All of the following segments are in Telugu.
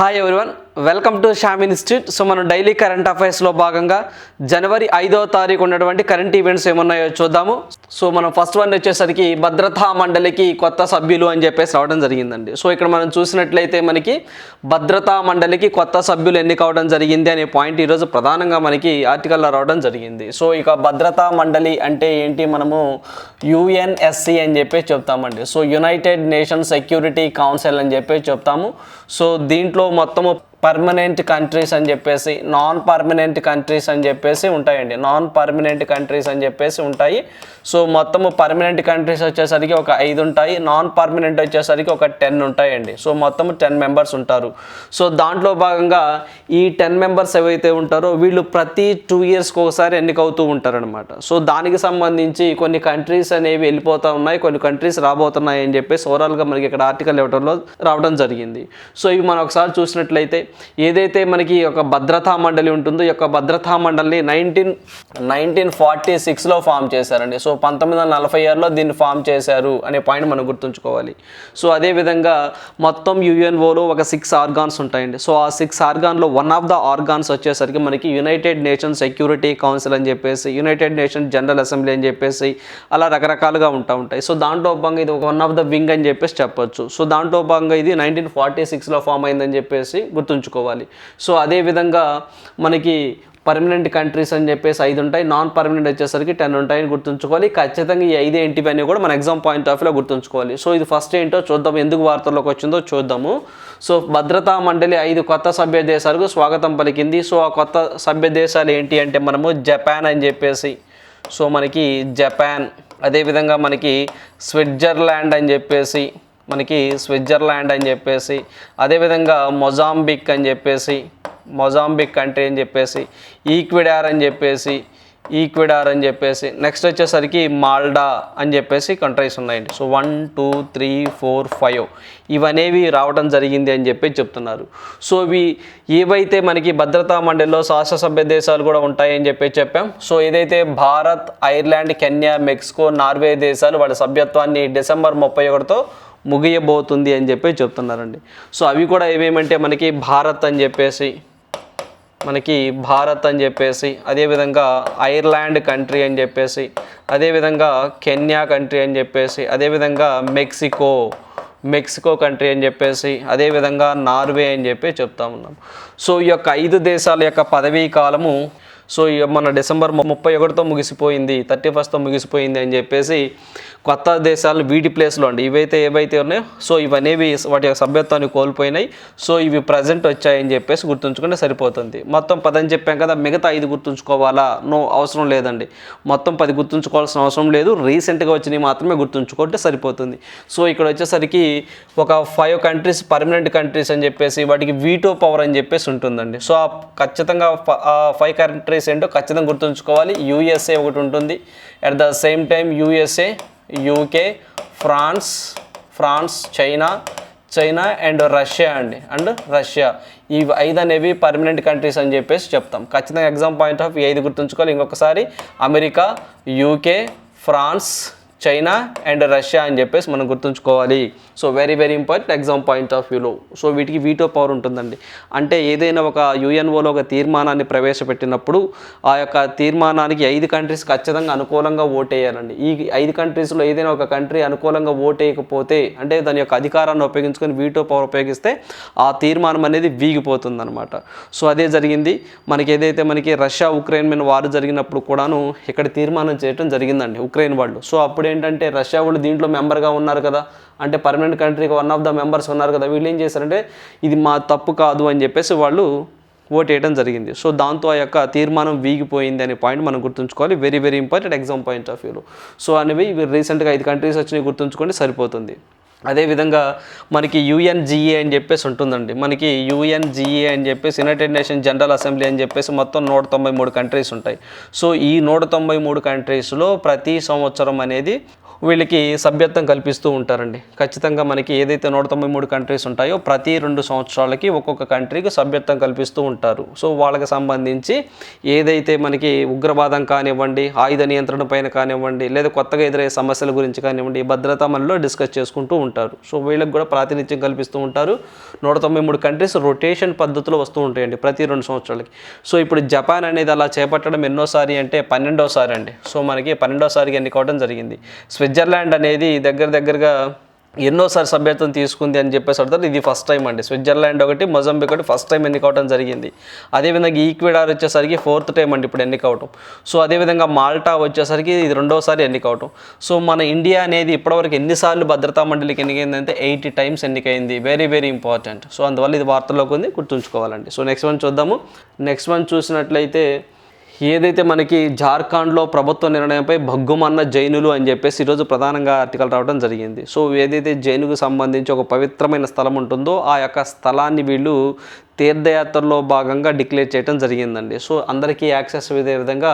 Hi everyone, welcome to Shyam institute. So మనం డైలీ కరెంట్ అఫైర్స్లో భాగంగా జనవరి 5వ తారీఖు ఉన్నటువంటి కరెంట్ ఈవెంట్స్ ఏమున్నాయో చూద్దాము. సో మనం ఫస్ట్ వన్ వచ్చేసరికి భద్రతా మండలికి కొత్త సభ్యులు అని చెప్పేసి రావడం జరిగిందండి. సో ఇక్కడ మనం చూసినట్లయితే మనకి భద్రతా మండలికి కొత్త సభ్యులు ఎన్నిక అవడం జరిగింది అనే పాయింట్ ఈరోజు ప్రధానంగా మనకి ఆర్టికల్లో రావడం జరిగింది. సో ఇక భద్రతా మండలి అంటే ఏంటి, మనము యుఎన్ఎస్సి అని చెప్పేసి చెప్తామండి. So United nation security council అని చెప్పేసి చెప్తాము. సో దీంట్లో మొత్తము పర్మనెంట్ కంట్రీస్ అని చెప్పేసి, నాన్ పర్మనెంట్ కంట్రీస్ అని చెప్పేసి ఉంటాయండి. నాన్ పర్మనెంట్ కంట్రీస్ అని చెప్పేసి ఉంటాయి. సో మొత్తము పర్మనెంట్ కంట్రీస్ వచ్చేసరికి ఒక 5 ఉంటాయి, నాన్ పర్మనెంట్ వచ్చేసరికి ఒక 10 ఉంటాయండి. సో మొత్తం 10 మెంబర్స్ ఉంటారు. సో దాంట్లో భాగంగా ఈ 10 మెంబర్స్ ఏవైతే ఉంటారో వీళ్ళు ప్రతి 2 ఇయర్స్కి ఒకసారి ఎన్నికవుతూ ఉంటారనమాట. సో దానికి సంబంధించి కొన్ని కంట్రీస్ అనేవి వెళ్ళిపోతూ ఉన్నాయి, కొన్ని కంట్రీస్ రాబోతున్నాయి అని చెప్పేసి ఓవరాల్గా మనకి ఇక్కడ ఆర్టికల్ ఇవ్వడంలో రావడం జరిగింది. సో ఇవి మనం ఒకసారి చూసినట్లయితే ఏదైతే మనకి ఒక భద్రతా మండలి ఉంటుందో, ఈ యొక్క భద్రతా మండలిని 1946లో ఫామ్ చేశారండి. సో 1946లో దీన్ని ఫామ్ చేశారు అనే పాయింట్ మనం గుర్తుంచుకోవాలి. సో అదేవిధంగా మొత్తం యుఎన్ఓలో ఒక 6 ఆర్గాన్స్ ఉంటాయండి. సో ఆ 6 ఆర్గాన్లో వన్ ఆఫ్ ద ఆర్గాన్స్ వచ్చేసరికి మనకి యునైటెడ్ నేషన్ సెక్యూరిటీ కౌన్సిల్ అని చెప్పేసి, యునైటెడ్ నేషన్ జనరల్ అసెంబ్లీ అని చెప్పేసి అలా రకరకాలుగా ఉంటాయి. సో దాంట్లో భాగంగా ఇది వన్ ఆఫ్ ద వింగ్ అని చెప్పేసి చెప్పొచ్చు. సో దాంట్లో భాగంగా ఇది 1946లో ఫామ్ అయిందని చెప్పేసి గుర్తుంచుకోవాలి. సో అదేవిధంగా మనకి పర్మనెంట్ కంట్రీస్ అని చెప్పేసి 5 ఉంటాయి, నాన్ పర్మనెంట్ వచ్చేసరికి 10 ఉంటాయని గుర్తుంచుకోవాలి. ఖచ్చితంగా ఈ 5 ఏంటివన్నీ కూడా మన ఎగ్జామ్ పాయింట్ ఆఫ్ వ్యూలో గుర్తుంచుకోవాలి. సో ఇది ఫస్ట్ ఏంటో చూద్దాం, ఎందుకు వార్తల్లోకి వచ్చిందో చూద్దాము. సో భద్రతా మండలి 5 కొత్త సభ్య దేశాలకు స్వాగతం పలికింది. సో ఆ కొత్త సభ్య దేశాలు ఏంటి అంటే మనము జపాన్ అని చెప్పేసి, సో మనకి జపాన్, అదేవిధంగా మనకి స్విట్జర్లాండ్ అని చెప్పేసి, అదేవిధంగా మొజాంబిక్ అని చెప్పేసి, మొజాంబిక్ కంట్రీ అని చెప్పేసి, ఈక్వెడార్ అని చెప్పేసి నెక్స్ట్ వచ్చేసరికి మాల్డా అని చెప్పేసి కంట్రీస్ ఉన్నాయండి. సో 1 2 3 4 5 ఇవనేవి రావడం జరిగింది అని చెప్పి చెప్తున్నారు. సో ఇవి ఏవైతే మనకి భద్రతా మండలిలో శాసనసభ్య దేశాలు కూడా ఉంటాయని చెప్పాం. సో ఏదైతే Bharat, Ireland, Kenya, Mexico, Norway దేశాలు వాళ్ళ సభ్యత్వాన్ని డిసెంబర్ 31తో ముగియబోతుంది అని చెప్పి చెప్తున్నారండి. సో అవి కూడా ఏమేమంటే మనకి భారత్ అని చెప్పేసి, అదేవిధంగా ఐర్లాండ్ కంట్రీ అని చెప్పేసి, అదేవిధంగా కెన్యా కంట్రీ అని చెప్పేసి, అదేవిధంగా మెక్సికో కంట్రీ అని చెప్పేసి, అదేవిధంగా నార్వే అని చెప్పి చెప్తా ఉన్నాం. సో ఈ యొక్క 5 దేశాల యొక్క పదవీ కాలము సో మన డిసెంబర్ 31తో ముగిసిపోయింది, 31తో ముగిసిపోయింది అని చెప్పేసి కొత్త దేశాలు వీటి ప్లేస్లో అండి ఏవైతే ఉన్నాయో సో ఇవనేవి వాటి యొక్క సభ్యత్వాన్ని కోల్పోయినాయి. సో ఇవి ప్రజెంట్ వచ్చాయని చెప్పేసి గుర్తుంచుకుంటే సరిపోతుంది. మొత్తం 10 అని చెప్పాం కదా, మిగతా 5 గుర్తుంచుకోవాలా? అవసరం లేదండి. మొత్తం 10 గుర్తుంచుకోవాల్సిన అవసరం లేదు, రీసెంట్గా వచ్చినవి మాత్రమే గుర్తుంచుకుంటే సరిపోతుంది. సో ఇక్కడ వచ్చేసరికి ఒక 5 కంట్రీస్ పర్మనెంట్ కంట్రీస్ అని చెప్పేసి వాటికి వీటో పవర్ అని చెప్పేసి ఉంటుందండి. సో ఖచ్చితంగా 5 కంట్రీస్ ఏంటో ఖచ్చితంగా గుర్తుంచుకోవాలి. యూఎస్ఏ ఒకటి ఉంటుంది, at the same time USA, UK, France, China and Russia ఈ 5 అనేవి పర్మనెంట్ కంట్రీస్ అని చెప్పేసి చెప్తాం. ఖచ్చితంగా ఎగ్జామ్ పాయింట్ ఆఫ్ 5 గుర్తుంచుకోవాలి. ఇంకొకసారి America, UK, France, China and Russia అని చెప్పేసి మనం గుర్తుంచుకోవాలి. So very important exam point of వ్యూలో. సో వీటికి వీటో పవర్ ఉంటుందండి. అంటే ఏదైనా ఒక యుఎన్ఓలో ఒక తీర్మానాన్ని ప్రవేశపెట్టినప్పుడు ఆ యొక్క తీర్మానానికి 5 కంట్రీస్ ఖచ్చితంగా అనుకూలంగా ఓటేయాలండి. ఈ 5 కంట్రీస్లో ఏదైనా ఒక కంట్రీ అనుకూలంగా ఓటేయకపోతే, అంటే దాని యొక్క అధికారాన్ని ఉపయోగించుకొని వీటో పవర్ ఉపయోగిస్తే ఆ తీర్మానం అనేది వీగిపోతుంది అనమాట. సో అదే జరిగింది మనకి రష్యా ఉక్రెయిన్ మీద వారు జరిగినప్పుడు కూడాను ఇక్కడ తీర్మానం చేయడం జరిగిందండి ఉక్రెయిన్ వాళ్ళు. సో అప్పుడు ఏంటంటే రష్యా వాళ్ళు దీంట్లో మెంబర్గా ఉన్నారు కదా, అంటే పర్మనెంట్ కంట్రీకి వన్ ఆఫ్ ద మెంబర్స్ ఉన్నారు కదా, వీళ్ళు ఏం చేశారంటే ఇది మా తప్పు కాదు అని చెప్పేసి వాళ్ళు ఓట్ వేయడం జరిగింది. సో దాంతో ఆ యొక్క తీర్మానం వీగిపోయింది అనే పాయింట్ మనం గుర్తుంచుకోవాలి. Very important exam point of వ్యూలో. సో అనేవి రీసెంట్గా 5 కంట్రీస్ వచ్చినాయి గుర్తుంచుకోండి సరిపోతుంది. అదేవిధంగా మనకి యుఎన్జిఏ అని చెప్పేసి ఉంటుందండి. మనకి యుఎన్జిఏ అని చెప్పేసి యునైటెడ్ నేషన్ జనరల్ అసెంబ్లీ అని చెప్పేసి మొత్తం 193 కంట్రీస్ ఉంటాయి. సో ఈ 193 కంట్రీస్లో ప్రతి సంవత్సరం అనేది వీళ్ళకి సభ్యత్వం కల్పిస్తూ ఉంటారండి. ఖచ్చితంగా మనకి ఏదైతే 193 కంట్రీస్ ఉంటాయో ప్రతి 2 సంవత్సరాలకి ఒక్కొక్క కంట్రీకి సభ్యత్వం కల్పిస్తూ ఉంటారు. సో వాళ్ళకి సంబంధించి ఏదైతే మనకి ఉగ్రవాదం కానివ్వండి, ఆయుధ నియంత్రణ పైన కానివ్వండి, లేదా కొత్తగా ఎదురయ్యే సమస్యల గురించి కానివ్వండి, భద్రతా మనలో డిస్కస్ చేసుకుంటూ ఉంటారు. సో వీళ్ళకి కూడా ప్రాతినిధ్యం కల్పిస్తూ ఉంటారు. 193 కంట్రీస్ రొటేషన్ పద్ధతిలో వస్తూ ఉంటాయండి ప్రతి 2 సంవత్సరాలకి. సో ఇప్పుడు జపాన్ అనేది అలా చేపట్టడం ఎన్నోసారి అంటే 12వసారి అండి. సో మనకి 12వసారికి ఎన్నికవడం జరిగింది. స్విట్జర్లాండ్ అనేది దగ్గరగా ఎన్నోసారి సభ్యత్వం తీసుకుంది అని చెప్పేసి అడుగుతారు. ఇది ఫస్ట్ టైం అండి. స్విట్జర్లాండ్ ఒకటి, మొజంబిక్ ఒకటి ఫస్ట్ టైం ఎన్నికవడం జరిగింది. అదేవిధంగా ఈక్వెడార్ వచ్చేసరికి 4th టైం అండి ఇప్పుడు ఎన్నికవటం. సో అదేవిధంగా మాల్టా వచ్చేసరికి ఇది 2వసారి ఎన్నికవటం. సో మన ఇండియా అనేది ఇప్పటివరకు ఎన్నిసార్లు భద్రతా మండలికి ఎన్నికైందంటే 80 టైమ్స్ ఎన్నికైంది. Very important. సో అందువల్ల ఇది వార్తల్లోకి ఉంది, గుర్తుంచుకోవాలండి. సో నెక్స్ట్ వన్ చూద్దాము. నెక్స్ట్ వన్ చూసినట్లయితే ఏదైతే మనకి జార్ఖండ్లో ప్రభుత్వ నిర్ణయంపై భగ్గుమన్న జైనులు అని చెప్పేసి ఈరోజు ప్రధానంగా ఆర్టికల్ రావడం జరిగింది. సో ఏదైతే జైనుకు సంబంధించి ఒక పవిత్రమైన స్థలం ఉంటుందో ఆ యొక్క స్థలాన్ని వీళ్ళు తీర్థయాత్రలో భాగంగా డిక్లేర్ చేయడం జరిగిందండి. సో అందరికీ యాక్సెస్ ఇదే విధంగా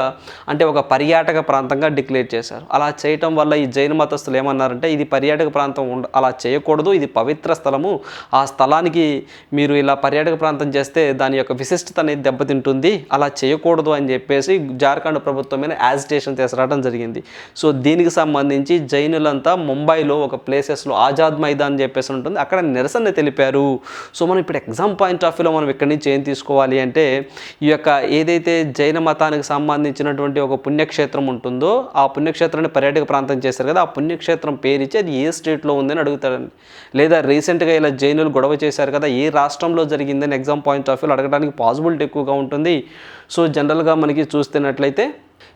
అంటే ఒక పర్యాటక ప్రాంతంగా డిక్లేర్ చేశారు. అలా చేయటం వల్ల ఈ జైన మతస్థులు ఏమన్నారంటే ఇది పర్యాటక ప్రాంతం అలా చేయకూడదు, ఇది పవిత్ర స్థలము, ఆ స్థలానికి మీరు ఇలా పర్యాటక ప్రాంతం చేస్తే దాని యొక్క విశిష్టత అనేది దెబ్బతింటుంది, అలా చేయకూడదు అని చెప్పేసి జార్ఖండ్ ప్రభుత్వం మీద యాజిటేషన్ తీసుకురావడం జరిగింది. సో దీనికి సంబంధించి జైనులంతా ముంబైలో ఒక ప్లేసెస్లో ఆజాద్ మైదాన్ అని చెప్పేసి ఉంటుంది, అక్కడ నిరసన తెలిపారు. సో మనం ఇప్పుడు ఎగ్జామ్ పాయింట్ ఆఫ్ వ్యూలో మనం ఇక్కడి నుంచి ఏం తీసుకోవాలి అంటే ఈ యొక్క ఏదైతే జైన మతానికి సంబంధించినటువంటి ఒక పుణ్యక్షేత్రం ఉంటుందో ఆ పుణ్యక్షేత్రాన్ని పర్యాటక ప్రాంతం చేశారు కదా, ఆ పుణ్యక్షేత్రం పేరు ఇచ్చి అది ఏ స్టేట్లో ఉందని అడుగుతారండి. లేదా రీసెంట్గా ఇలా జైనులు గొడవ చేశారు కదా, ఏ రాష్ట్రంలో జరిగిందని ఎగ్జామ్ పాయింట్ ఆఫ్ వ్యూలో అడగడానికి పాసిబిలిటీ ఎక్కువగా ఉంటుంది. సో జనరల్గా మనకి చూస్తున్నట్లయితే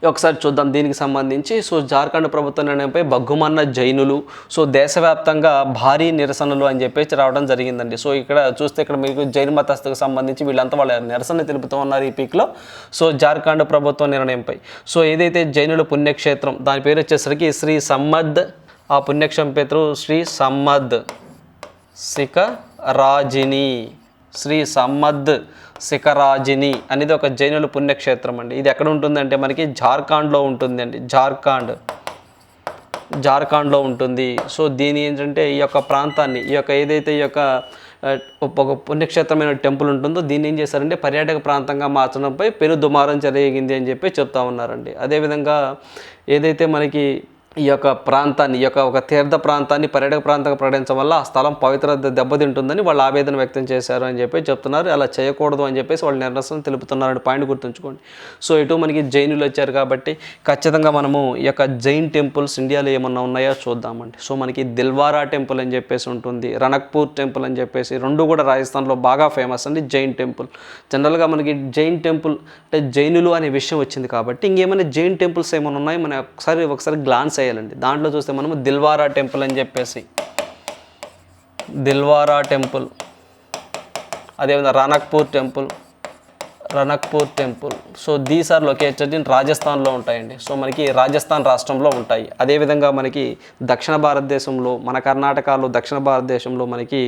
ఒకసారి చూద్దాం దీనికి సంబంధించి. సో జార్ఖండ్ ప్రభుత్వ నిర్ణయంపై భగ్గుమన్న జైనులు, సో దేశవ్యాప్తంగా భారీ నిరసనలు అని చెప్పేసి రావడం జరిగిందండి. సో ఇక్కడ చూస్తే ఇక్కడ మీకు జైన మతస్థుకు సంబంధించి వీళ్ళంతా వాళ్ళ నిరసన తెలుపుతూ ఉన్నారు ఈ పీక్లో. సో జార్ఖండ్ ప్రభుత్వ నిర్ణయంపై సో ఏదైతే జైనుల పుణ్యక్షేత్రం దాని పేరు వచ్చేసరికి శ్రీ సమ్మద్, ఆ పుణ్యక్షేత్రం పేరు శ్రీ సమ్మద్ శిఖరాజిని, శ్రీ సమ్మద్ శిఖరాజిని అనేది ఒక జైనుల పుణ్యక్షేత్రం అండి. ఇది ఎక్కడ ఉంటుందంటే మనకి జార్ఖండ్లో ఉంటుందండి. జార్ఖండ్లో ఉంటుంది. సో దీని ఏంటంటే ఈ యొక్క ప్రాంతాన్ని ఈ యొక్క ఏదైతే ఈ యొక్క ఒక పుణ్యక్షేత్రమైన టెంపుల్ ఉంటుందో దీన్ని ఏం చేశారంటే పర్యాటక ప్రాంతంగా మార్చడంపై పెను దుమారం జరిగింది అని చెప్పి చెప్తా ఉన్నారండి. అదేవిధంగా ఏదైతే మనకి ఈ యొక్క ప్రాంతాన్ని ఈ యొక్క ఒక తీర్థ ప్రాంతాన్ని పర్యాటక ప్రాంతంగా ప్రకటించడం వల్ల ఆ స్థలం పవిత్రత దెబ్బతింటుందని వాళ్ళు ఆవేదన వ్యక్తం చేశారు అని చెప్పి చెప్తున్నారు. అలా చేయకూడదు అని చెప్పేసి వాళ్ళు నిరసన తెలుపుతున్నారని పాయింట్ గుర్తుంచుకోండి. సో ఇటు మనకి జైనులు వచ్చారు కాబట్టి ఖచ్చితంగా మనము ఈ యొక్క జైన్ టెంపుల్స్ ఇండియాలో ఏమన్నా ఉన్నాయో చూద్దామండి. సో మనకి దిల్వారా టెంపుల్ అని చెప్పేసి ఉంటుంది, రణక్పూర్ టెంపుల్ అని చెప్పేసి, రెండు కూడా రాజస్థాన్లో బాగా ఫేమస్ అండి జైన్ టెంపుల్. జనరల్గా మనకి జైన్ టెంపుల్ అంటే జైనులు అనే విషయం వచ్చింది కాబట్టి ఇంకేమైనా జైన్ టెంపుల్స్ ఏమైనా ఉన్నాయో మనం ఒకసారి గ్లాన్స్ చేయాలండి. దాంట్లో చూస్తే మనము దిల్వారా టెంపుల్ అని చెప్పేసి, దిల్వారా టెంపుల్, అదేవిధంగా Ranakpur temple. So these are located in రాజస్థాన్లో ఉంటాయండి. సో మనకి రాజస్థాన్ రాష్ట్రంలో ఉంటాయి. అదేవిధంగా మనకి దక్షిణ భారతదేశంలో మన కర్ణాటకలో దక్షిణ భారతదేశంలో మనకి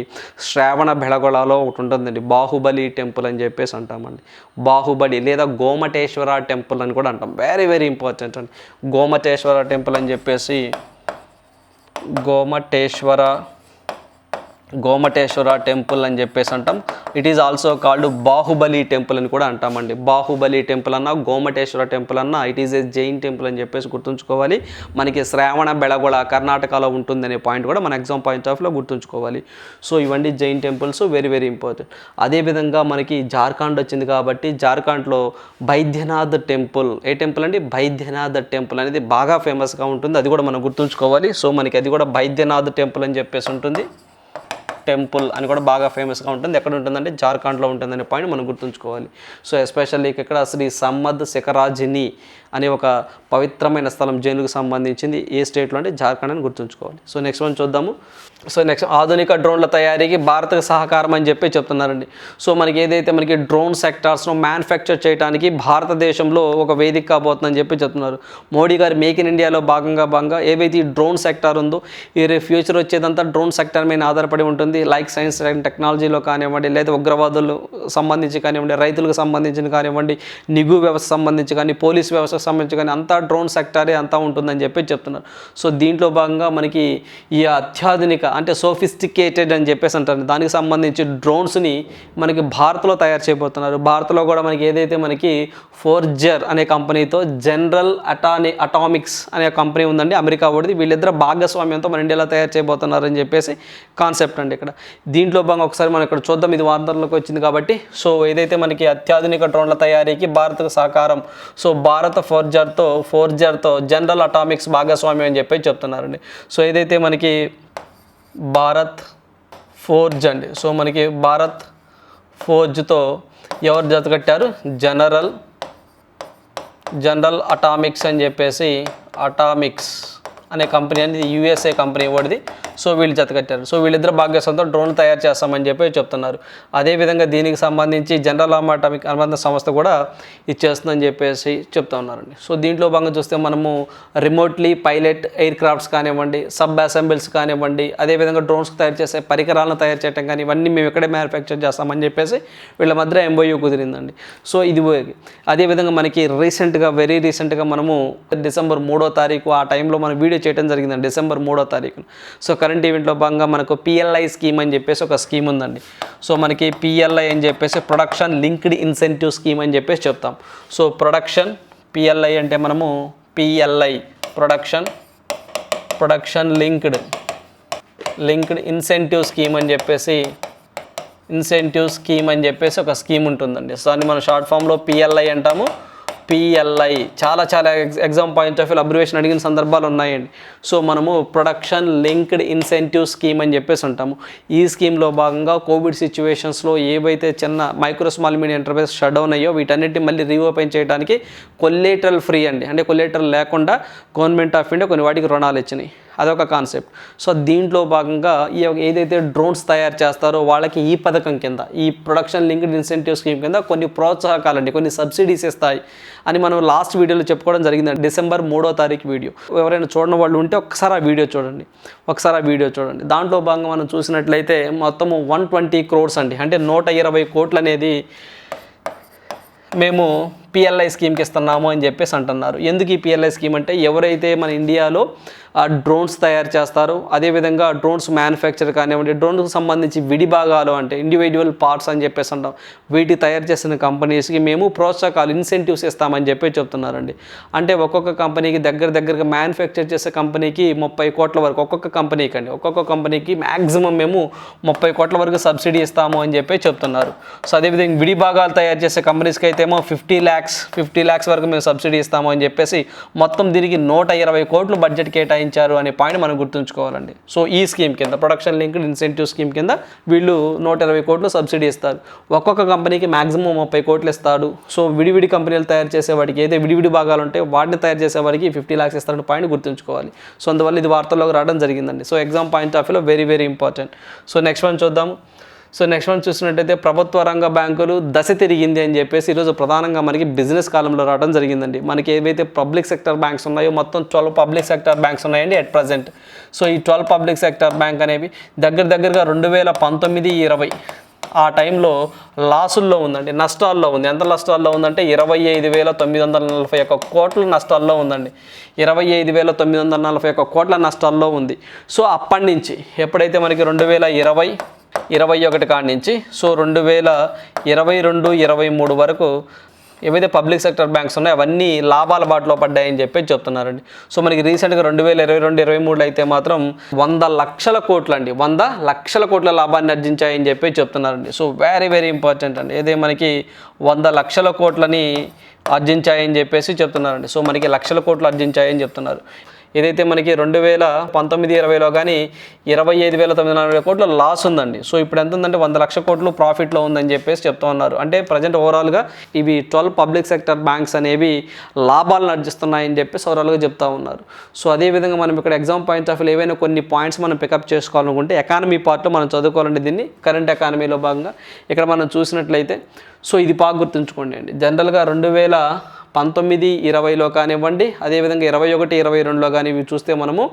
శ్రావణ బెళగొళలో ఒకటి ఉంటుందండి, బాహుబలి టెంపుల్ అని చెప్పేసి అంటామండి. బాహుబలి లేదా గోమటేశ్వర టెంపుల్ అని కూడా అంటాం. వెరీ ఇంపార్టెంట్ అండి. గోమటేశ్వర టెంపుల్ అని చెప్పేసి గోమటేశ్వర టెంపుల్ అని చెప్పేసి అంటాం. It is also called Baahubali temple అని కూడా అంటామండి. బాహుబలి టెంపుల్ అన్నా గోమటేశ్వర టెంపుల్ అన్నా it is a Jain temple అని చెప్పేసి గుర్తుంచుకోవాలి. మనకి శ్రావణ బెళగొళ కర్ణాటకలో ఉంటుందనే పాయింట్ కూడా మన ఎగ్జామ్ పాయింట్ ఆఫ్లో గుర్తుంచుకోవాలి. సో ఇవన్నీ జైన్ టెంపుల్స్ వెరీ ఇంపార్టెంట్. అదేవిధంగా మనకి జార్ఖండ్ వచ్చింది కాబట్టి జార్ఖండ్లో బైద్యనాథ్ టెంపుల్, ఏ టెంపుల్ అండి బైద్యనాథ్ టెంపుల్ అనేది బాగా ఫేమస్గా ఉంటుంది. అది కూడా మనం గుర్తుంచుకోవాలి. సో మనకి అది కూడా బైద్యనాథ్ టెంపుల్ అని చెప్పేసి ఉంటుంది. టెంపుల్ అని కూడా బాగా ఫేమస్గా ఉంటుంది. ఎక్కడ ఉంటుందంటే జార్ఖండ్లో ఉంటుందనే పాయింట్ మనం గుర్తుంచుకోవాలి. సో ఎస్పెషల్లీ ఇక్కడ శ్రీ సమ్మద్ శిఖరాజిని అనే ఒక పవిత్రమైన స్థలం జైనులకు సంబంధించింది. ఏ స్టేట్లో అంటే జార్ఖండ్ అని గుర్తుంచుకోవాలి. సో నెక్స్ట్ వన్ చూద్దాము. సో నెక్స్ట్ ఆధునిక డ్రోన్ల తయారీకి భారత్కు సహకారం అని చెప్పి చెప్తున్నారండి. సో మనకి ఏదైతే మనకి డ్రోన్ సెక్టార్స్ను మ్యానుఫ్యాక్చర్ చేయడానికి భారతదేశంలో ఒక వేదిక కాబోతుందని చెప్పి చెప్తున్నారు. మోడీ గారు మేక్ ఇన్ ఇండియాలో భాగంగా ఏవైతే ఈ డ్రోన్ సెక్టార్ ఉందో ఈ ఫ్యూచర్ వచ్చేదంతా డ్రోన్ సెక్టార్ మీద ఆధారపడి ఉంటుంది. ఉంది, లైక్ సైన్స్ అండ్ టెక్నాలజీలో కానివ్వండి, లేదా ఉగ్రవాదులు సంబంధించి కానివ్వండి, రైతులకు సంబంధించిన కానివ్వండి, నిఘు వ్యవస్థ సంబంధించి కానీ, పోలీస్ వ్యవస్థకు సంబంధించి కానీ అంతా డ్రోన్ సెక్టారే అంతా ఉంటుందని చెప్పి చెప్తున్నారు. సో దీంట్లో భాగంగా మనకి ఈ అత్యాధునిక అంటే సోఫిస్టికేటెడ్ అని చెప్పేసి అంటారు, దానికి సంబంధించి డ్రోన్స్ని మనకి భారత్లో తయారు చేయబోతున్నారు. భారత్లో కూడా మనకి ఏదైతే మనకి ఫోర్జర్ అనే కంపెనీతో జనరల్ అటామిక్స్ అనే కంపెనీ ఉందండి, అమెరికా వాడిది. వీళ్ళిద్దరు భాగస్వామ్యంతో మన ఇండియాలో తయారు చేయబోతున్నారని చెప్పేసి కాన్సెప్ట్ అండి ఇక్కడ. దీంట్లో భాగంగా ఒకసారి మనం ఇక్కడ చూద్దాం, ఇది వార్తల్లోకి వచ్చింది కాబట్టి. సో ఏదైతే మనకి అత్యాధునిక డ్రోన్ల తయారీకి భారత్కు సహకారం, సో భారత ఫోర్జర్తో జనరల్ అటామిక్స్ భాగస్వామ్యం అని చెప్పి చెప్తున్నారండి. సో ఏదైతే మనకి భారత్ ఫోర్జ్ అండి, సో మనకి భారత్ ఫోర్జ్తో ఎవరు జత కట్టారు, జనరల్ అటామిక్స్ అని చెప్పేసి, అటామిక్స్ అనే కంపెనీ అనేది యూఎస్ఏ కంపెనీ వాడిది. సో వీళ్ళు జత కట్టారు. సో వీళ్ళిద్దరు భాగస్వామ్యంతో డ్రోన్ తయారు చేస్తామని చెప్పి చెప్తున్నారు. అదేవిధంగా దీనికి సంబంధించి జనరల్ అటామిక్ అనుబంధ సంస్థ కూడా ఇది చేస్తుందని చెప్పేసి చెప్తా ఉన్నారండి. సో దీంట్లో భాగంగా చూస్తే మనము రిమోట్లీ పైలట్ ఎయిర్ క్రాఫ్ట్స్ కానివ్వండి, సబ్ అసెంబుల్స్ కానివ్వండి, అదేవిధంగా డ్రోన్స్కి తయారు చేసే పరికరాలను తయారు చేయడం కానీ ఇవన్నీ మేము ఇక్కడే మ్యానుఫ్యాక్చర్ చేస్తామని చెప్పేసి వీళ్ళ మధ్య ఎంఓయూ కుదిరిందండి. సో ఇది అదేవిధంగా మనకి వెరీ రీసెంట్గా మనము డిసెంబర్ 3వ తారీఖు ఆ టైంలో మనం వీడియో చేయడం జరిగిందండి, డిసెంబర్ 3వ తారీఖున. సో కరెంట్ ఈవెంట్లో భాగంగా మనకు పిఎల్ఐ స్కీమ్ అని చెప్పేసి ఒక స్కీమ్ ఉందండి. సో మనకి పిఎల్ఐ అని చెప్పేసి ప్రొడక్షన్ లింక్డ్ ఇన్సెంటివ్ స్కీమ్ అని చెప్పేసి చెప్తాం. సో పిఎల్ఐ అంటే మనము PLI production linked incentive scheme అని చెప్పేసి ఒక స్కీమ్ ఉంటుందండి. సో అని మనం షార్ట్ ఫామ్లో పిఎల్ఐ అంటాము. పిఎల్ఐ చాలా exam point of view abbreviation అడిగిన సందర్భాలు ఉన్నాయండి. సో మనము ప్రొడక్షన్ లింక్డ్ ఇన్సెంటివ్ స్కీమ్ అని చెప్పేసి ఉంటాము. ఈ స్కీమ్లో భాగంగా కోవిడ్ సిచ్యువేషన్స్లో ఏవైతే చిన్న micro small medium enterprise shut down అయ్యో వీటన్నిటిని మళ్ళీ రీఓపెన్ చేయడానికి కొల్లేటరల్ ఫ్రీ అండి, అంటే కొల్లేటరల్ లేకుండా గవర్నమెంట్ ఆఫ్ ఇండియా కొన్ని వాటికి రుణాలు ఇచ్చినాయి, అదొక కాన్సెప్ట్. సో దీంట్లో భాగంగా ఏదైతే డ్రోన్స్ తయారు చేస్తారో వాళ్ళకి ఈ పథకం కింద, ఈ ప్రొడక్షన్ లింక్డ్ ఇన్సెంటివ్ స్కీమ్ కింద కొన్ని ప్రోత్సాహకాలండి, కొన్ని సబ్సిడీస్ ఇస్తాయి అని మనం లాస్ట్ వీడియోలో చెప్పుకోవడం జరిగిందండి, డిసెంబర్ 3వ తారీఖు వీడియో. ఎవరైనా చూడని వాళ్ళు ఉంటే ఒకసారి ఆ వీడియో చూడండి. దాంట్లో భాగంగా మనం చూసినట్లయితే మొత్తము 120 crores అండి, అంటే 120 కోట్లు అనేది మేము పిఎల్ఐ స్కీమ్కి ఇస్తున్నాము అని చెప్పేసి అంటున్నారు. ఎందుకు ఈ పిఎల్ఐ స్కీమ్ అంటే ఎవరైతే మన ఇండియాలో డ్రోన్స్ తయారు చేస్తారో, అదేవిధంగా డ్రోన్స్ మ్యానుఫ్యాక్చర్ కానివ్వండి, డ్రోన్కి సంబంధించి విడి భాగాలు అంటే ఇండివిజువల్ పార్ట్స్ అని చెప్పేసి అంటాం, వీటి తయారు చేసిన కంపెనీస్కి మేము ప్రోత్సాహకాలు ఇన్సెంటివ్స్ ఇస్తామని చెప్పి చెప్తున్నారండి. అంటే ఒక్కొక్క కంపెనీకి దగ్గరగా మ్యానుఫ్యాక్చర్ చేసే కంపెనీకి 30 కోట్ల వరకు, ఒక్కొక్క కంపెనీకి మ్యాక్సిమం మేము 30 కోట్ల వరకు సబ్సిడీ ఇస్తాము అని చెప్పి చెప్తున్నారు. సో అదేవిధంగా విడి భాగాలు తయారు చేసే కంపెనీస్కి అయితే ఏమో 50 lakhs వరకు మేము సబ్సిడీ ఇస్తాము అని చెప్పేసి మొత్తం దీనికి 120 కోట్లు బడ్జెట్ కేటాయించారు అనే పాయింట్ మనం గుర్తుంచుకోవాలండి. సో ఈ స్కీమ్ కింద ప్రొడక్షన్ లింక్డ్ ఇన్సెంటివ్ స్కీమ్ కింద వీళ్ళు 120 కోట్లు సబ్సిడీ ఇస్తారు. ఒక్కొక్క కంపెనీకి మ్యాక్సిమం 30 కోట్లు ఇస్తాడు. సో విడివిడి కంపెనీలు తయారు చేసేవాడికి ఏదైతే విడివిడి భాగాలు ఉంటాయో వాటిని తయారు చేసేవాడికి 50 lakhs ఇస్తారని పాయింట్ గుర్తుంచుకోవాలి. సో అందువల్ల ఇది వార్తల్లోకి రావడం జరిగిందండి. సో ఎగ్జామ్ పాయింట్ ఆఫ్ వ్యూలో very important. So next one చూద్దాము. చూసినట్టయితే ప్రభుత్వ రంగ బ్యాంకులు దశ తిరిగింది అని చెప్పేసి ఈరోజు ప్రధానంగా మనకి బిజినెస్ కాలంలో రావడం జరిగిందండి. మనకి ఏవైతే పబ్లిక్ సెక్టర్ బ్యాంక్స్ ఉన్నాయో మొత్తం 12 పబ్లిక్ సెక్టర్ బ్యాంక్స్ ఉన్నాయండి అట్ ప్రజెంట్. సో ఈ 12 పబ్లిక్ సెక్టర్ బ్యాంక్ అనేవి దగ్గరగా 2019-20 ఆ టైంలో లాసుల్లో ఉందండి, నష్టాల్లో ఉంది. ఎంత నష్టాల్లో ఉందంటే 25,941 కోట్ల నష్టాల్లో ఉందండి. 25,941 కోట్ల నష్టాల్లో ఉంది. సో అప్పటి నుంచి ఎప్పుడైతే మనకి 2020-21 కాడి నుంచి సో 2022-23 వరకు ఏవైతే పబ్లిక్ సెక్టర్ బ్యాంక్స్ ఉన్నాయో అవన్నీ లాభాల బాటలో పడ్డాయని చెప్పి చెప్తున్నారండి. సో మనకి రీసెంట్గా 2022-23 అయితే మాత్రం 100 లక్షల కోట్లు అండి, 100 లక్షల కోట్ల లాభాన్ని ఆర్జించాయని చెప్పి చెప్తున్నారండి. సో వెరీ ఇంపార్టెంట్ అండి. ఏదే మనకి 100 లక్షల కోట్లని ఆర్జించాయని చెప్పేసి చెప్తున్నారండి. సో మనకి లక్షల కోట్లు ఆర్జించాయని చెప్తున్నారు. ఏదైతే మనకి 2019-20లో కానీ 25,940 కోట్ల లాస్ ఉందండి. సో ఇప్పుడు ఎంత ఉందంటే 100 లక్షల కోట్లు ప్రాఫిట్లో ఉందని చెప్పేసి చెప్తూ ఉన్నారు. అంటే ప్రజెంట్ ఓవరాల్గా ఇవి 12 పబ్లిక్ సెక్టర్ బ్యాంక్స్ అనేవి లాభాలను ఆర్జిస్తున్నాయని చెప్పేసి ఓవరాల్గా చెప్తా ఉన్నారు. సో అదేవిధంగా మనం ఇక్కడ ఎగ్జామ్ పాయింట్ ఆఫ్ వ్యూ ఏవైనా కొన్ని పాయింట్స్ మనం పికప్ చేసుకోవాలనుకుంటే ఎకానమీ పార్ట్లో మనం చదువుకోవాలంటే దీన్ని కరెంట్ ఎకానమీలో భాగంగా ఇక్కడ మనం చూసినట్లయితే సో ఇది బాగా గుర్తుంచుకోండి అండి. జనరల్గా 19-20లో కానివ్వండి, అదేవిధంగా 21-22లో కానీ ఇవి చూస్తే మనము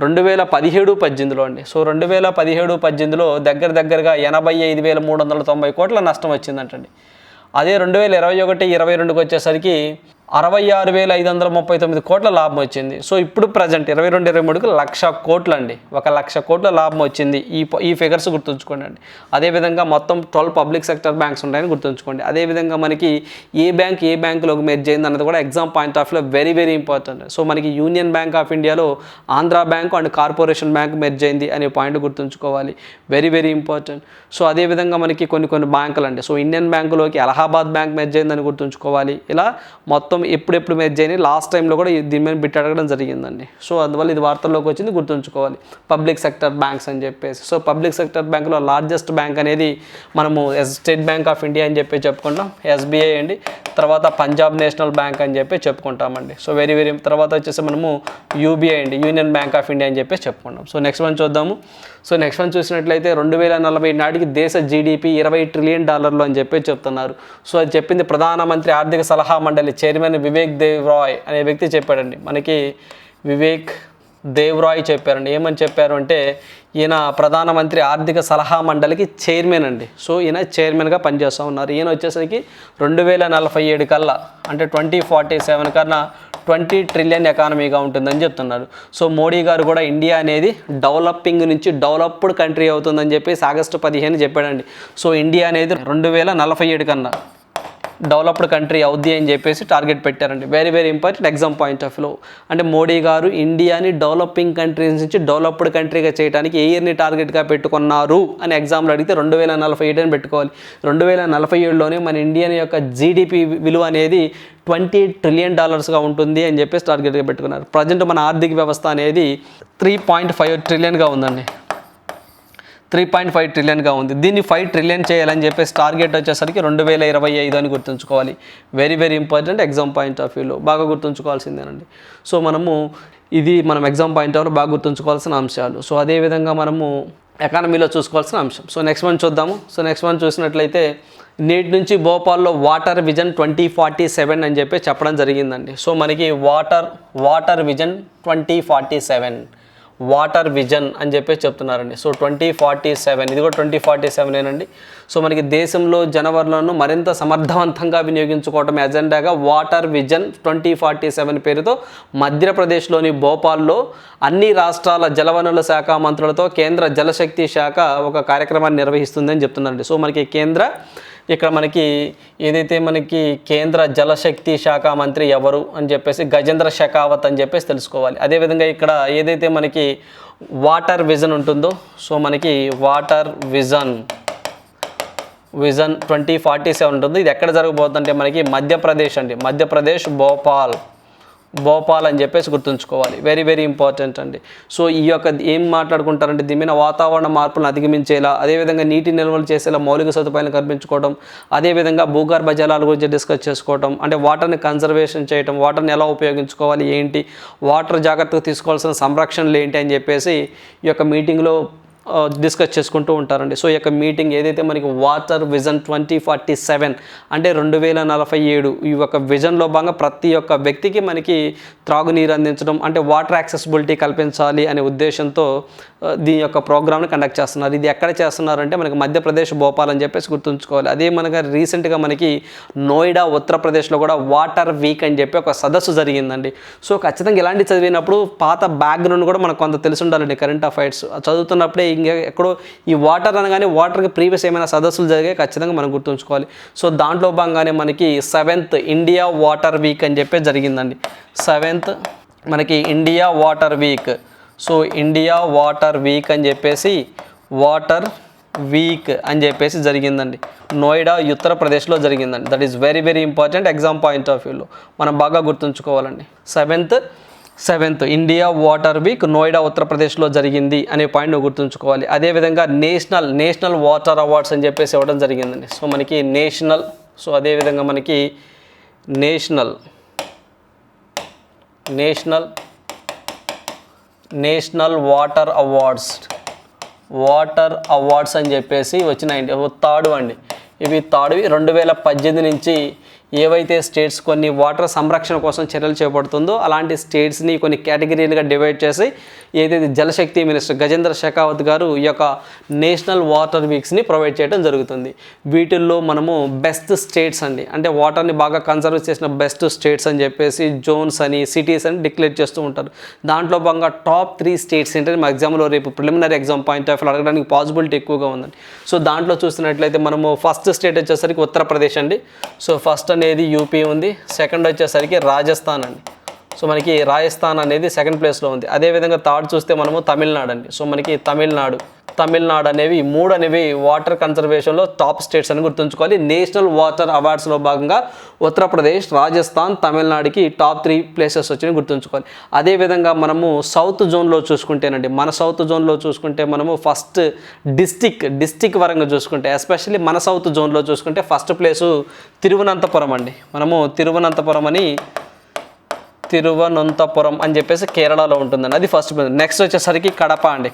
2017-18లో అండి. సో 2017-18లో దగ్గరగా 85,390 కోట్ల నష్టం వచ్చిందంటండి. అదే 2021-22కి వచ్చేసరికి 66,539 కోట్ల లాభం వచ్చింది. సో ఇప్పుడు ప్రజెంట్ 22-23కి 1,00,000 కోట్లు అండి, 1,00,000 కోట్ల లాభం వచ్చింది. ఈ ఫిగర్స్ గుర్తుంచుకోండి అండి. అదేవిధంగా మొత్తం 12 పబ్లిక్ సెక్టర్ బ్యాంక్స్ ఉంటాయని గుర్తుంచుకోండి. అదేవిధంగా మనకి ఏ బ్యాంకులోకి మెర్జ్ అయింది అన్నది కూడా ఎగ్జామ్ పాయింట్ ఆఫ్ వ్యూలో వెరీ వెరీ ఇంపార్టెంట్. సో మనకి యూనియన్ బ్యాంక్ ఆఫ్ ఇండియాలో Andhra bank and corporation bank merge అయింది అనే పాయింట్ గుర్తుంచుకోవాలి, వెరీ వెరీ ఇంపార్టెంట్. సో అదేవిధంగా మనకి కొన్ని బ్యాంకులు అండి. సో ఇండియన్ బ్యాంకులోకి అలహాబాద్ బ్యాంక్ మెర్జ్ అయిందని గుర్తుంచుకోవాలి. ఇలా మొత్తం ఎప్పుడు మెర్జ్ అయ్యి లాస్ట్ టైంలో కూడా దీని మీద బిట్ అడగడం జరిగిందండి. సో అందువల్ల ఇది వార్తల్లోకి వచ్చింది, గుర్తుంచుకోవాలి. పబ్లిక్ సెక్టర్ బ్యాంక్స్ అని చెప్పేసి. సో పబ్లిక్ సెక్టర్ బ్యాంకులో లార్జెస్ట్ బ్యాంక్ అనేది మనము స్టేట్ బ్యాంక్ ఆఫ్ ఇండియా అని చెప్పి చెప్పుకుంటాం, ఎస్బీఐ అండి. తర్వాత పంజాబ్ నేషనల్ బ్యాంక్ అని చెప్పి చెప్పుకుంటామండి. సో వెరీ వెరీ తర్వాత వచ్చేసి మనము యూబీఐ అండి, యూనియన్ బ్యాంక్ ఆఫ్ ఇండియా అని చెప్పి చెప్పుకుంటాం. సో నెక్స్ట్ వన్ చూద్దాము. సో నెక్స్ట్ వన్ చూసినట్లయితే 2040 నాటికి దేశ జీడిపి $20 ట్రిలియన్ అని చెప్పి చెప్తున్నారు. సో అది చెప్పింది ప్రధానమంత్రి ఆర్థిక సలహా మండలి చైర్మన్ వివేక్ దేవ్రాయ్ అనే వ్యక్తి చెప్పాడండి. మనకి వివేక్ దేవ్రాయ్ చెప్పారండి. ఏమని చెప్పారు అంటే ఈయన ప్రధానమంత్రి ఆర్థిక సలహా మండలికి చైర్మన్ అండి. సో ఈయన చైర్మన్గా పనిచేస్తూ ఉన్నారు. ఈయన వచ్చేసరికి 2047 కల్లా అంటే 2047 కన్నా 20 ట్రిలియన్ ఎకానమీగా ఉంటుందని చెప్తున్నారు. సో మోడీ గారు కూడా ఇండియా అనేది డెవలపింగ్ నుంచి డెవలప్డ్ కంట్రీ అవుతుందని చెప్పేసి ఆగస్టు 15 చెప్పాడండి. సో ఇండియా అనేది 2047 కన్నా డెవలప్డ్ కంట్రీ అవుద్ది అని చెప్పేసి టార్గెట్ పెట్టారండి. Very very important exam point of వ్యూలో. అంటే మోడీ గారు ఇండియాని డెవలపింగ్ కంట్రీస్ నుంచి డెవలప్డ్ కంట్రీగా చేయడానికి ఏ ఇయర్ని టార్గెట్గా పెట్టుకున్నారు అని ఎగ్జామ్లో అడిగితే 2047 అని పెట్టుకోవాలి. 2047లోనే మన ఇండియన్ యొక్క జీడిపి విలువ అనేది $20 ట్రిలియన్ ఉంటుంది అని చెప్పేసి టార్గెట్గా పెట్టుకున్నారు. ప్రజెంట్ మన ఆర్థిక వ్యవస్థ అనేది 3.5 ట్రిలియన్గా ఉందండి, 3.5 ట్రిలియన్గా ఉంది. దీన్ని 5 ట్రిలియన్ చేయాలని చెప్పేసి టార్గెట్ వచ్చేసరికి 2025 అని గుర్తుంచుకోవాలి. Very very important exam point of వ్యూలో, బాగా గుర్తుంచుకోవాల్సిందేనండి. సో మనం ఎగ్జామ్ పాయింట్ ఆఫ్ వ్యూలో బాగా గుర్తుంచుకోవాల్సిన అంశాలు. సో అదేవిధంగా మనము ఎకానమీలో చూసుకోవాల్సిన అంశం. సో నెక్స్ట్ వన్ చూద్దాము. సో నెక్స్ట్ వన్ చూసినట్లయితే నేటి నుంచి భోపాల్లో వాటర్ విజన్ 2047 అని చెప్పి చెప్పడం జరిగిందండి. సో మనకి వాటర్ విజన్ 2047 వాటర్ విజన్ అని చెప్పేసి చెప్తున్నారండి. సో 2047 ఇది కూడా 2047 సో మనకి దేశంలో జనవరులను మరింత సమర్థవంతంగా వినియోగించుకోవడం ఎజెండాగా వాటర్ విజన్ 2047 పేరుతో మధ్యప్రదేశ్లోని భోపాల్లో అన్ని రాష్ట్రాల జలవనరుల శాఖ మంత్రులతో కేంద్ర జలశక్తి శాఖ ఒక కార్యక్రమాన్ని నిర్వహిస్తుందని చెప్తున్నారండి. సో మనకి ఇక్కడ ఏదైతే మనకి కేంద్ర జలశక్తి శాఖ మంత్రి ఎవరు అని చెప్పేసి గజేంద్ర షెకావత్ అని చెప్పేసి తెలుసుకోవాలి. అదేవిధంగా ఇక్కడ ఏదైతే మనకి వాటర్ విజన్ ఉంటుందో, సో మనకి వాటర్ విజన్ 2047 ఉంటుంది. ఇది ఎక్కడ జరగబోతుందంటే మనకి మధ్యప్రదేశ్ అండి, మధ్యప్రదేశ్ భోపాల్ అని చెప్పేసి గుర్తుంచుకోవాలి. వెరీ వెరీ ఇంపార్టెంట్ అండి. సో ఈ యొక్క ఏం మాట్లాడుకుంటారంటే దీని మీద వాతావరణ మార్పులను అధిగమించేలా, అదేవిధంగా నీటి నిల్వలు చేసేలా మౌలిక సదుపాయాలను కల్పించుకోవడం, అదేవిధంగా భూగర్భ జలాల గురించి డిస్కస్ చేసుకోవడం, అంటే వాటర్ని కన్జర్వేషన్ చేయడం, వాటర్ని ఎలా ఉపయోగించుకోవాలి ఏంటి, వాటర్ జాగ్రత్తగా తీసుకోవాల్సిన సంరక్షణలు ఏంటి అని చెప్పేసి ఈ యొక్క మీటింగ్లో డిస్కస్ చేసుకుంటూ ఉంటారండి. సో ఈ యొక్క మీటింగ్ ఏదైతే మనకి వాటర్ విజన్ 2047 అంటే 2047 ఈ యొక్క విజన్లో భాగంగా ప్రతి ఒక్క వ్యక్తికి మనకి త్రాగునీరు అందించడం, అంటే వాటర్ యాక్సెసిబిలిటీ కల్పించాలి అనే ఉద్దేశంతో దీని యొక్క ప్రోగ్రామ్ని కండక్ట్ చేస్తున్నారు. ఇది ఎక్కడ చేస్తున్నారంటే మనకి మధ్యప్రదేశ్ భోపాల్ అని చెప్పేసి గుర్తుంచుకోవాలి. అదే రీసెంట్గా మనకి నోయిడా ఉత్తరప్రదేశ్లో కూడా వాటర్ వీక్ అని చెప్పి ఒక సదస్సు జరిగిందండి. సో ఖచ్చితంగా ఇలాంటి చదివినప్పుడు పాత బ్యాక్గ్రౌండ్ కూడా మనకు కొంత తెలిసి ఉండాలండి. కరెంట్ అఫైర్స్ చదువుతున్నప్పుడే ఇంకా ఎక్కడో ఈ వాటర్ అనగానే వాటర్కి ప్రీవియస్ ఏమైనా సదస్సులు జరిగాయి ఖచ్చితంగా మనం గుర్తుంచుకోవాలి. సో దాంట్లో భాగంగానే మనకి 7th ఇండియా వాటర్ వీక్ అని చెప్పి జరిగిందండి. 7th మనకి India water week. So India water week అని చెప్పేసి జరిగిందండి. నోయిడా ఉత్తరప్రదేశ్లో జరిగిందండి. That is very very important exam point of వ్యూలో మనం బాగా గుర్తుంచుకోవాలండి. 7th India water week Noida ఉత్తరప్రదేశ్లో జరిగింది అనే పాయింట్ గుర్తుంచుకోవాలి. అదేవిధంగా నేషనల్ వాటర్ అవార్డ్స్ అని చెప్పేసి ఇవ్వడం జరిగిందండి. సో మనకి అదేవిధంగా మనకి నేషనల్ వాటర్ అవార్డ్స్ అని చెప్పేసి వచ్చినాయండి. తాడు అండి, ఇవి 2018 నుంచి ఏవైతే స్టేట్స్ కొన్ని వాటర్ సంరక్షణ కోసం చర్యలు చేపడుతుందో అలాంటి స్టేట్స్ని కొన్ని కేటగిరీలుగా డివైడ్ చేసి ఏదైతే జలశక్తి మినిస్టర్ గజేంద్ర షెకావత్ గారు ఈ యొక్క నేషనల్ వాటర్ వీక్స్ని ప్రొవైడ్ చేయడం జరుగుతుంది. వీటిల్లో మనము బెస్ట్ స్టేట్స్ అండి, అంటే వాటర్ని బాగా కన్సర్వ్ చేసిన బెస్ట్ స్టేట్స్ అని చెప్పేసి జోన్స్ అని సిటీస్ అని డిక్లేర్ చేస్తూ ఉంటారు. దాంట్లో భాగంగా టాప్ 3 స్టేట్స్ ఏంటంటే మా ఎగ్జామ్లో రేపు preliminary exam point of view అడగడానికి పాసిబిలిటీ ఎక్కువగా ఉందండి. సో దాంట్లో చూస్తున్నట్లయితే మనము ఫస్ట్ స్టేట్ వచ్చేసరికి ఉత్తరప్రదేశ్ అండి. సో ఫస్ట్ అనేది యూపీ ఉంది, సెకండ్ వచ్చేసరికి రాజస్థాన్ అండి. సో మనకి రాజస్థాన్ అనేది సెకండ్ ప్లేస్లో ఉంది. అదేవిధంగా థర్డ్ చూస్తే మనము తమిళనాడు అండి. సో మనకి తమిళనాడు అనేవి 3 అనేవి వాటర్ కన్జర్వేషన్లో టాప్ స్టేట్స్ అని గుర్తుంచుకోవాలి. నేషనల్ వాటర్ అవార్డ్స్లో భాగంగా ఉత్తరప్రదేశ్, రాజస్థాన్, తమిళనాడుకి టాప్ 3 ప్లేసెస్ వచ్చి గుర్తుంచుకోవాలి. అదేవిధంగా మనము సౌత్ జోన్లో చూసుకుంటేనండి, మన సౌత్ జోన్లో చూసుకుంటే మనము ఫస్ట్ డిస్టిక్ పరంగా చూసుకుంటే ఎస్పెషల్లీ మన సౌత్ జోన్లో చూసుకుంటే ఫస్ట్ ప్లేసు తిరువనంతపురం అండి. మనము తిరువనంతపురం అని చెప్పేసి కేరళలో ఉంటుందండి, అది ఫస్ట్. నెక్స్ట్ వచ్చేసరికి కడప అండి.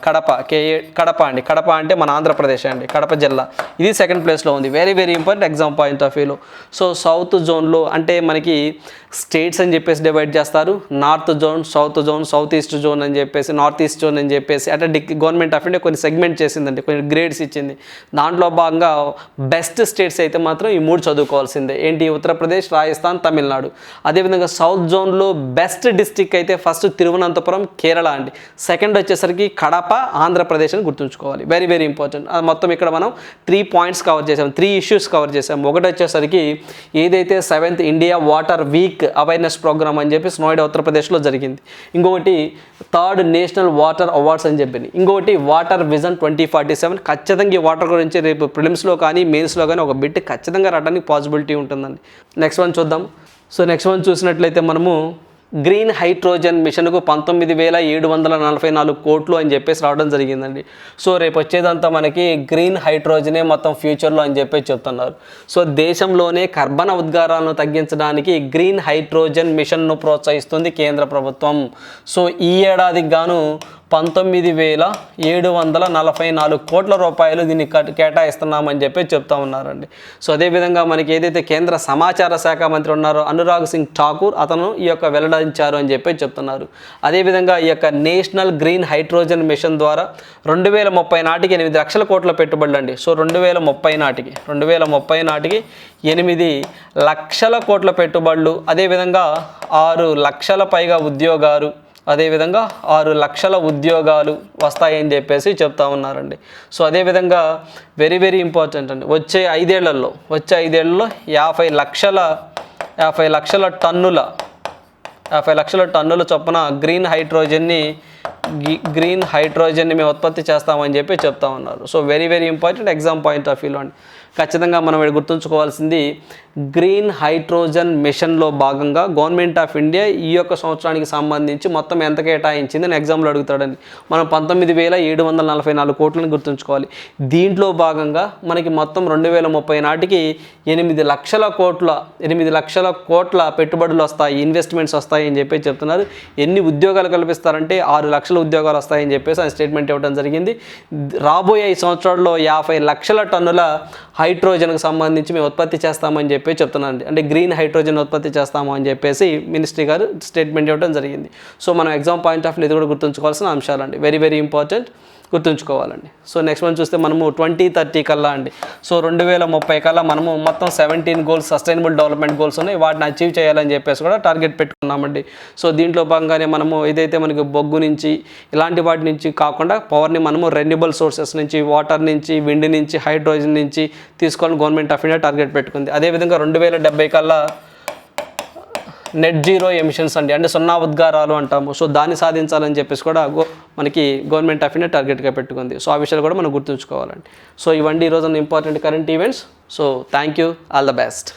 కడప అంటే మన ఆంధ్రప్రదేశ్ అండి, కడప జిల్లా, ఇది సెకండ్ ప్లేస్లో ఉంది. Very very important exam point of వ్యూలో. సో సౌత్ జోన్లో అంటే మనకి స్టేట్స్ అని చెప్పేసి డివైడ్ చేస్తారు. North zone, south east zone అని చెప్పేసి, నార్త్ ఈస్ట్ జోన్ అని చెప్పేసి అంటే గవర్నమెంట్ ఆఫ్ ఇండియా కొన్ని సెగ్మెంట్ చేసిందండి, కొన్ని గ్రేడ్స్ ఇచ్చింది. దాంట్లో భాగంగా బెస్ట్ స్టేట్స్ అయితే మాత్రం ఈ 3 చదువుకోవాల్సిందే ఏంటి, ఉత్తరప్రదేశ్, రాజస్థాన్, తమిళనాడు. అదేవిధంగా సౌత్ జోన్లో బెస్ట్ డిస్టిక్ అయితే ఫస్ట్ తిరువనంతపురం, కేరళ అండి. సెకండ్ వచ్చేసరికి కడప, ఆంధ్రప్రదేశ్ అని గుర్తుంచుకోవాలి. Very very important. అది మొత్తం ఇక్కడ మనం 3 పాయింట్స్ కవర్ చేసాం, 3 ఇష్యూస్ కవర్ చేసాం. ఒకటి వచ్చేసరికి ఏదైతే 7th India water week awareness program అని చెప్పి నోయిడా, ఉత్తరప్రదేశ్లో జరిగింది. ఇంకొకటి 3rd నేషనల్ వాటర్ అవార్డ్స్ అని చెప్పింది. ఇంకొకటి వాటర్ విజన్ 2047. ఖచ్చితంగా ఈ వాటర్ గురించి రేపు ప్రిలిమ్స్లో కానీ మెయిన్స్లో కానీ ఒక బిట్ ఖచ్చితంగా రావడానికి పాసిబిలిటీ ఉంటుందండి. నెక్స్ట్ వన్ చూద్దాం. సో నెక్స్ట్ వన్ చూసినట్లయితే మనము గ్రీన్ హైడ్రోజన్ మిషన్కు 19,744 కోట్లు అని చెప్పేసి రావడం జరిగిందండి. సో రేపు వచ్చేదంతా మనకి గ్రీన్ హైడ్రోజనే మొత్తం ఫ్యూచర్లో అని చెప్పేసి చెప్తున్నారు. సో దేశంలోనే కర్బన ఉద్గారాలను తగ్గించడానికి గ్రీన్ హైడ్రోజన్ మిషన్ను ప్రోత్సహిస్తుంది కేంద్ర ప్రభుత్వం. సో ఈ ఏడాదికి గాను 19,744 కోట్ల రూపాయలు దీన్ని కేటాయిస్తున్నామని చెప్పి చెప్తా ఉన్నారండి. సో అదేవిధంగా మనకి ఏదైతే కేంద్ర సమాచార శాఖ మంత్రి ఉన్నారో అనురాగ్ సింగ్ ఠాకూర్, అతను ఈ యొక్క వెల్లడించారు అని చెప్పి చెప్తున్నారు. అదేవిధంగా ఈ యొక్క నేషనల్ గ్రీన్ హైడ్రోజన్ మిషన్ ద్వారా 2030 నాటికి 8 లక్షల కోట్ల పెట్టుబడులు అండి. సో 2030 నాటికి 8 లక్షల కోట్ల పెట్టుబడులు, అదేవిధంగా 6 లక్షల పైగా ఉద్యోగాలు, అదేవిధంగా 6 లక్షల ఉద్యోగాలు వస్తాయని చెప్పేసి చెప్తా ఉన్నారండి. సో అదేవిధంగా వెరీ వెరీ ఇంపార్టెంట్ అండి, వచ్చే 5 ఏళ్లలో 50 లక్షల టన్నుల చొప్పున గ్రీన్ హైడ్రోజన్ని మేము ఉత్పత్తి చేస్తామని చెప్పి చెప్తా ఉన్నారు. So very very important exam point of వ్యూలో అండి. ఖచ్చితంగా మనం గుర్తుంచుకోవాల్సింది గ్రీన్ హైడ్రోజన్ మిషన్లో భాగంగా గవర్నమెంట్ ఆఫ్ ఇండియా ఈ యొక్క సంవత్సరానికి సంబంధించి మొత్తం ఎంత కేటాయించింది అని ఎగ్జామ్లో అడుగుతాడండి. మనం 19,744 కోట్లని గుర్తుంచుకోవాలి. దీంట్లో భాగంగా మనకి మొత్తం 2030 నాటికి 8 లక్షల కోట్ల పెట్టుబడులు వస్తాయి, ఇన్వెస్ట్మెంట్స్ వస్తాయి అని చెప్పి చెప్తున్నారు. ఎన్ని ఉద్యోగాలు కల్పిస్తారంటే 6 లక్షల ఉద్యోగాలు వస్తాయని చెప్పేసి ఆయన స్టేట్మెంట్ ఇవ్వడం జరిగింది. రాబోయే 5 సంవత్సరాల్లో 50 లక్షల టన్నుల హైడ్రోజన్కి సంబంధించి మేము ఉత్పత్తి చేస్తామని చెప్పి చెప్తున్నాను. అంటే గ్రీన్ హైడ్రోజన్ ఉత్పత్తి చేస్తాము అని చెప్పేసి మినిస్ట్రీ గారు స్టేట్మెంట్ ఇవ్వడం జరిగింది. సో మనం ఎగ్జామ్ పాయింట్ ఆఫ్ వ్యూ ఇది కూడా గుర్తుంచుకోవాల్సిన అంశాలండి, వెరీ వెరీ ఇంపార్టెంట్, గుర్తుంచుకోవాలండి. సో నెక్స్ట్ మనం చూస్తే మనము 2030 కల్లా అండి, సో 2030 కల్లా మనము మొత్తం 17 గోల్స్, సస్టైనబుల్ డెవలప్మెంట్ గోల్స్ ఉన్నాయి, వాటిని అచీవ్ చేయాలని చెప్పేసి కూడా టార్గెట్ పెట్టుకున్నామండి. సో దీంట్లో భాగంగానే మనము ఏదైతే మనకి బొగ్గు నుంచి ఇలాంటి వాటి నుంచి కాకుండా పవర్ని మనము రెన్యూబుల్ సోర్సెస్ నుంచి, వాటర్ నుంచి, విండ్ నుంచి, హైడ్రోజన్ నుంచి తీసుకోవాలని గవర్నమెంట్ ఆఫ్ ఇండియా టార్గెట్ పెట్టుకుంది. అదేవిధంగా 2070 కల్లా నెట్ జీరో ఎమిషన్స్ అండి, అంటే 0 ఉద్గారాలు అంటాము. సో దాన్ని సాధించాలని చెప్పేసి కూడా మనకి గవర్నమెంట్ ఆఫ్ ఇండియా టార్గెట్గా పెట్టుకుంది. సో ఆ విషయాలు కూడా మనం గుర్తుంచుకోవాలండి. సో ఇవన్నీ ఈరోజు important current events. So thank you, all the best.